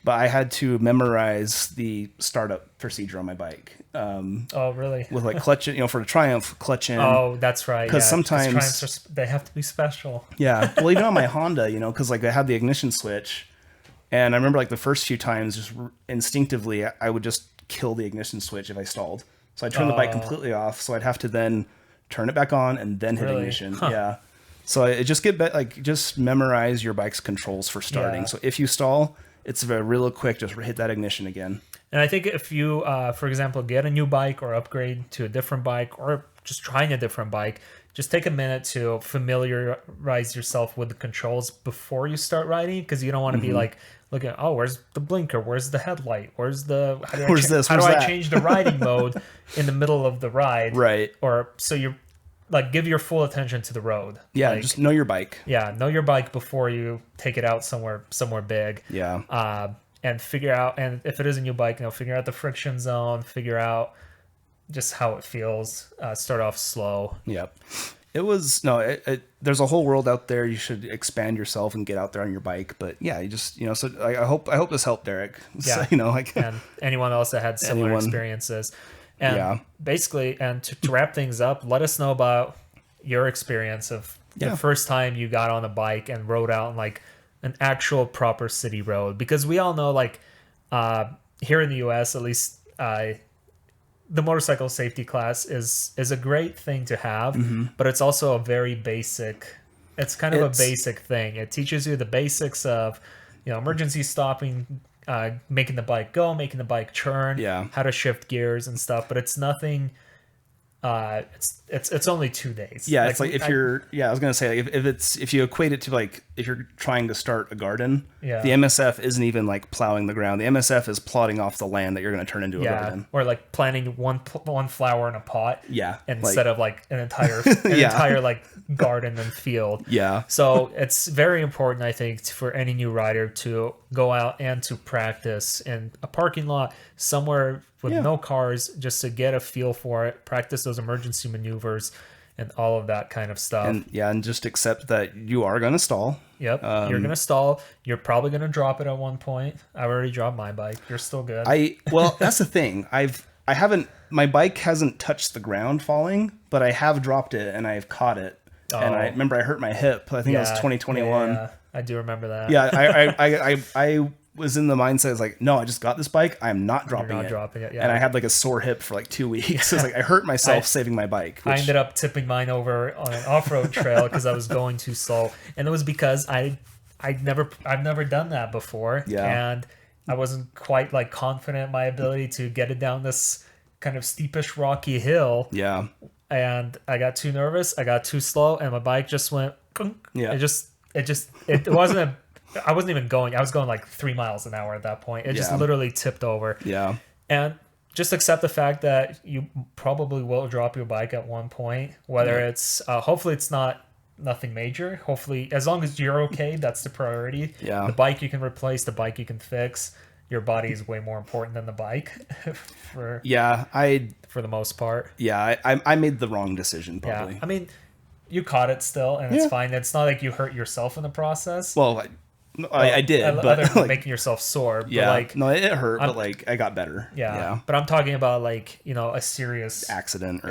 but I had to memorize the startup procedure on my bike. Oh, really? With like clutch, for the Triumph, clutch in. Oh, that's right. Because sometimes Triumphs they have to be special. Yeah. Well, even on my Honda, because like I had the ignition switch, and I remember like the first few times, just instinctively, I would just kill the ignition switch if I stalled. So I'd turn the bike completely off. So I'd have to then turn it back on and then hit ignition. Huh. Yeah. So it just memorize your bike's controls for starting. Yeah. So if you stall, it's real quick. Just hit that ignition again. And I think if you, for example, get a new bike or upgrade to a different bike or just trying a different bike, just take a minute to familiarize yourself with the controls before you start riding, because you don't want to be like looking at, oh, where's the blinker, where's the headlight, where's the Where's this? how do Where's I that? change the riding mode in the middle of the ride, Right. or so you like give your full attention to the road. Yeah, like, just know your bike. yeah, know your bike before you take it out somewhere big. Yeah. And figure out, and if it is a new bike, figure out the friction zone, figure out just how it feels. Start off slow. Yep. It was there's a whole world out there. You should expand yourself and get out there on your bike. But yeah, you just so I hope this helped Derek. Yeah. So, and anyone else that had similar experiences. And basically, and to wrap things up, let us know about your experience of the first time you got on a bike and rode out on like an actual proper city road, because we all know like here in the US, at least, the motorcycle safety class is a great thing to have, but it's also a very basic. It's kind of a basic thing. It teaches you the basics of, emergency stopping, making the bike go, making the bike turn, how to shift gears and stuff. But it's nothing. It's only 2 days. Yeah, it's like if you're. Yeah, I was gonna say, like, if you equate it to like if you're trying to start a garden, the MSF isn't even like plowing the ground. The MSF is plotting off the land that you're gonna turn into a garden. Or like planting one flower in a pot. Yeah, instead of like an entire entire like garden and field. Yeah. So it's very important, I think, for any new rider to go out and to practice in a parking lot somewhere with no cars, just to get a feel for it, practice those emergency maneuvers and all of that kind of stuff. And just accept that you are going to stall. Yep. You're going to stall. You're probably going to drop it at one point. I've already dropped my bike. You're still good. Well, that's the thing. My bike hasn't touched the ground falling, but I have dropped it and I've caught it. Oh. And I remember I hurt my hip. I think it was 2021. Yeah, I do remember that. Yeah. I was in the mindset, it's like, no, I just got this bike. I'm not dropping it. Yeah. And I had like a sore hip for like 2 weeks. So it's like I hurt myself saving my bike. I ended up tipping mine over on an off-road trail because I was going too slow, and it was because I've never done that before, and I wasn't quite like confident in my ability to get it down this kind of steepish rocky hill. Yeah. And I got too nervous. I got too slow, and my bike just went. Yeah. It wasn't I wasn't even going. I was going like 3 miles an hour at that point. It just literally tipped over. Yeah. And just accept the fact that you probably will drop your bike at one point, whether it's hopefully it's nothing major. Hopefully, as long as you're okay, that's the priority. Yeah. The bike you can replace, the bike you can fix. Your body is way more important than the bike for the most part. Yeah, I made the wrong decision probably. Yeah. I mean, you caught it still, and it's fine. It's not like you hurt yourself in the process. Well, I did, but other than making yourself sore. Yeah, but like, no, it hurt, but like I got better. Yeah, but I'm talking about like a serious accident or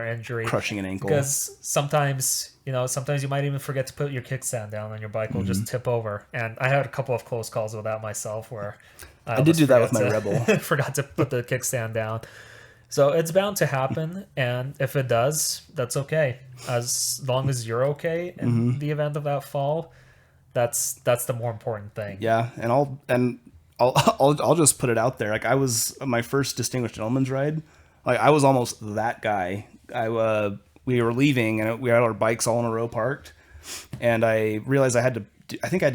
injury, crushing an ankle. Because sometimes you might even forget to put your kickstand down, and your bike will just tip over. And I had a couple of close calls with that myself, where I did do that with my Rebel. Forgot to put the kickstand down. So it's bound to happen, and if it does, that's okay. As long as you're okay in the event of that fall. That's the more important thing. Yeah, and I'll just put it out there. Like I was my first distinguished gentleman's ride. Like I was almost that guy. We were leaving and we had our bikes all in a row parked, and I realized I had to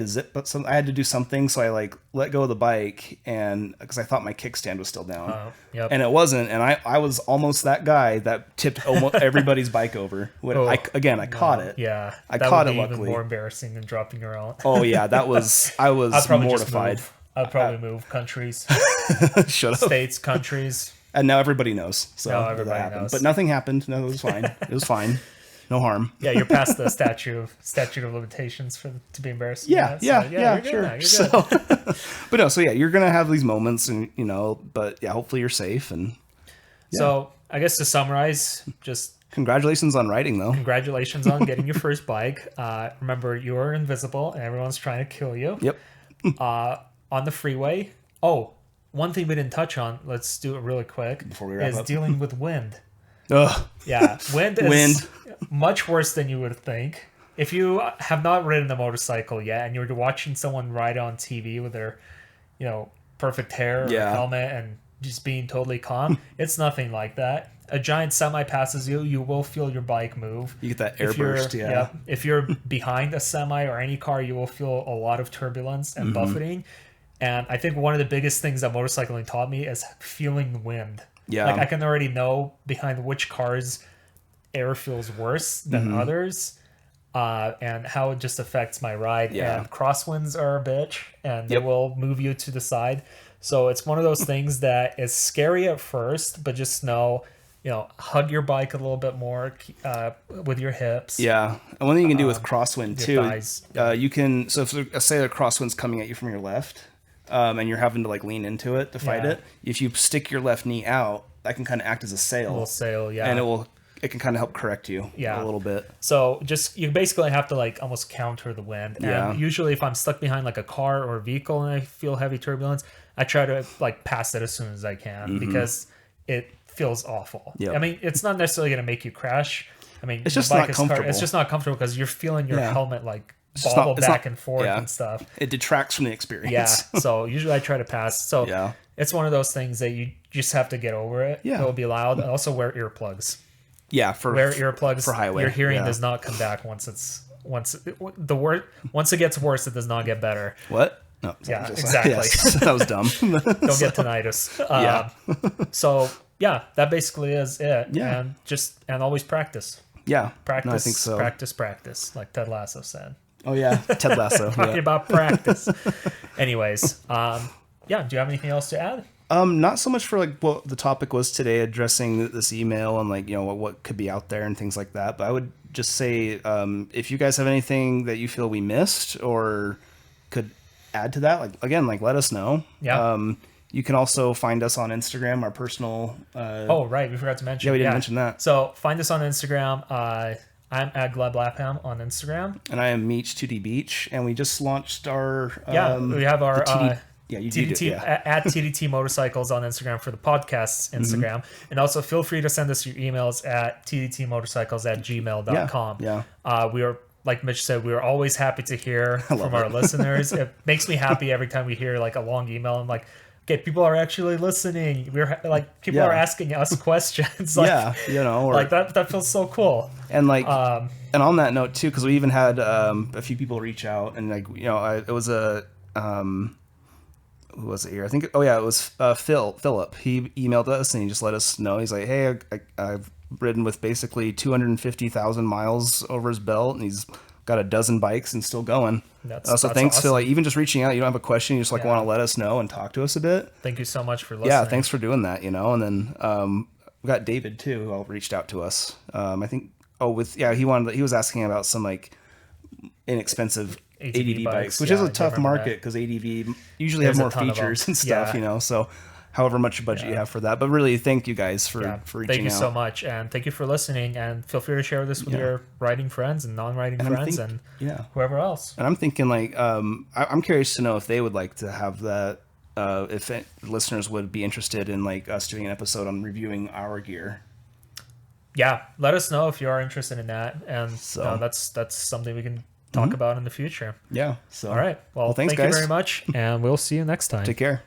zip, but I had to do something. So I like let go of the bike, and because I thought my kickstand was still down, and it wasn't. And I was almost that guy that tipped almost everybody's bike over. I caught it. Yeah, I caught it. Even Luckily, more embarrassing than dropping your own. Oh yeah, I was mortified. I'd probably move countries, shut up, states, countries, and now everybody knows. So now everybody knows. But nothing happened. No, it was fine. It was fine. No harm. Yeah, you're past the statute of limitations to be embarrassed. Yeah, sure. So, but no, so yeah, you're gonna have these moments, and but yeah, hopefully you're safe. And so I guess to summarize, just congratulations on riding, though. Congratulations on getting your first bike. Remember, you are invisible, and everyone's trying to kill you. Yep. On the freeway. Oh, one thing we didn't touch on. Let's do it really quick. Before we wrap up. Dealing with wind. Ugh. Yeah, wind is much worse than you would think. If you have not ridden a motorcycle yet, and you're watching someone ride on TV with their, perfect hair or helmet, and just being totally calm. It's nothing like that. A giant semi passes you, you will feel your bike move. You get that air burst, yeah. If you're behind a semi or any car, you will feel a lot of turbulence and buffeting. And I think one of the biggest things that motorcycling taught me is feeling the wind. Yeah. Like I can already know behind which cars air feels worse than others, and how it just affects my ride. Yeah. And crosswinds are a bitch, and they will move you to the side. So it's one of those things that is scary at first, but just know, hug your bike a little bit more with your hips. Yeah. And one thing you can do with crosswind too, thighs. you can, so if say a crosswind's coming at you from your left, and you're having to like lean into it to fight it, if you stick your left knee out, that can kind of act as a sail. A little sail, yeah. And it can kind of help correct you a little bit. So you basically have to like almost counter the wind. Yeah. And usually if I'm stuck behind like a car or a vehicle and I feel heavy turbulence, I try to like pass it as soon as I can because it feels awful. Yep. I mean, it's not necessarily going to make you crash. I mean, it's just not comfortable. It's just not comfortable because you're feeling your helmet like bobble back and forth and stuff. It detracts from the experience. Yeah. So usually I try to pass. So it's one of those things that you just have to get over it. Yeah. It'll be loud. And also wear earplugs. Yeah, wear earplugs for highway. Your hearing does not come back once it gets worse. It does not get better. What? No. Yeah, exactly. Yes, that was dumb. Don't get tinnitus. So yeah, that basically is it. Yeah. And always practice. Yeah. Practice. No, I think so. Practice, like Ted Lasso said. Oh yeah, Ted Lasso. Talking about practice. Anyways, do you have anything else to add? Not so much for like what the topic was today, addressing this email and like, what could be out there and things like that. But I would just say, if you guys have anything that you feel we missed or could add to that, like, again, like let us know. Yeah. You can also find us on Instagram, our personal, oh, right. We forgot to mention. Yeah, we didn't mention that. So find us on Instagram. I'm at Gleb Lapham on Instagram. And I am Meech2D Beach. And we just launched our, we have our, TDT, at TDT Motorcycles on Instagram for the podcast's Instagram. And also feel free to send us your emails at tdtmotorcycles@gmail.com. We are, like Mitch said, we are always happy to hear from our listeners. It makes me happy every time we hear like a long email. I'm like, okay, people are actually listening. We're like, people are asking us questions. Like, or, like that feels so cool. And like, and on that note too, because we even had a few people reach out and like, it was a, who was it here? I think, it was Philip. He emailed us and he just let us know. He's like, hey, I've ridden with basically 250,000 miles over his belt, and he's got a dozen bikes and still going. So thanks, awesome. Phil. Like, even just reaching out, you don't have a question, you just like want to let us know and talk to us a bit. Thank you so much for listening. Yeah, thanks for doing that. And then we got David too, who reached out to us. I think he was asking about some like inexpensive ADV bikes, which is a tough market because ADV usually have more features and stuff, so however much budget you have for that. But really, thank you guys for reaching out. Thank you so much, and thank you for listening, and feel free to share this with your riding friends and non-riding friends and whoever else. And I'm thinking like, I'm curious to know if they would like to have that, if listeners would be interested in like us doing an episode on reviewing our gear. Yeah, let us know if you are interested in that, and that's something we can talk about in the future. Yeah. So all right. Well, thanks, thank guys. you very much, and we'll see you next time. Take care.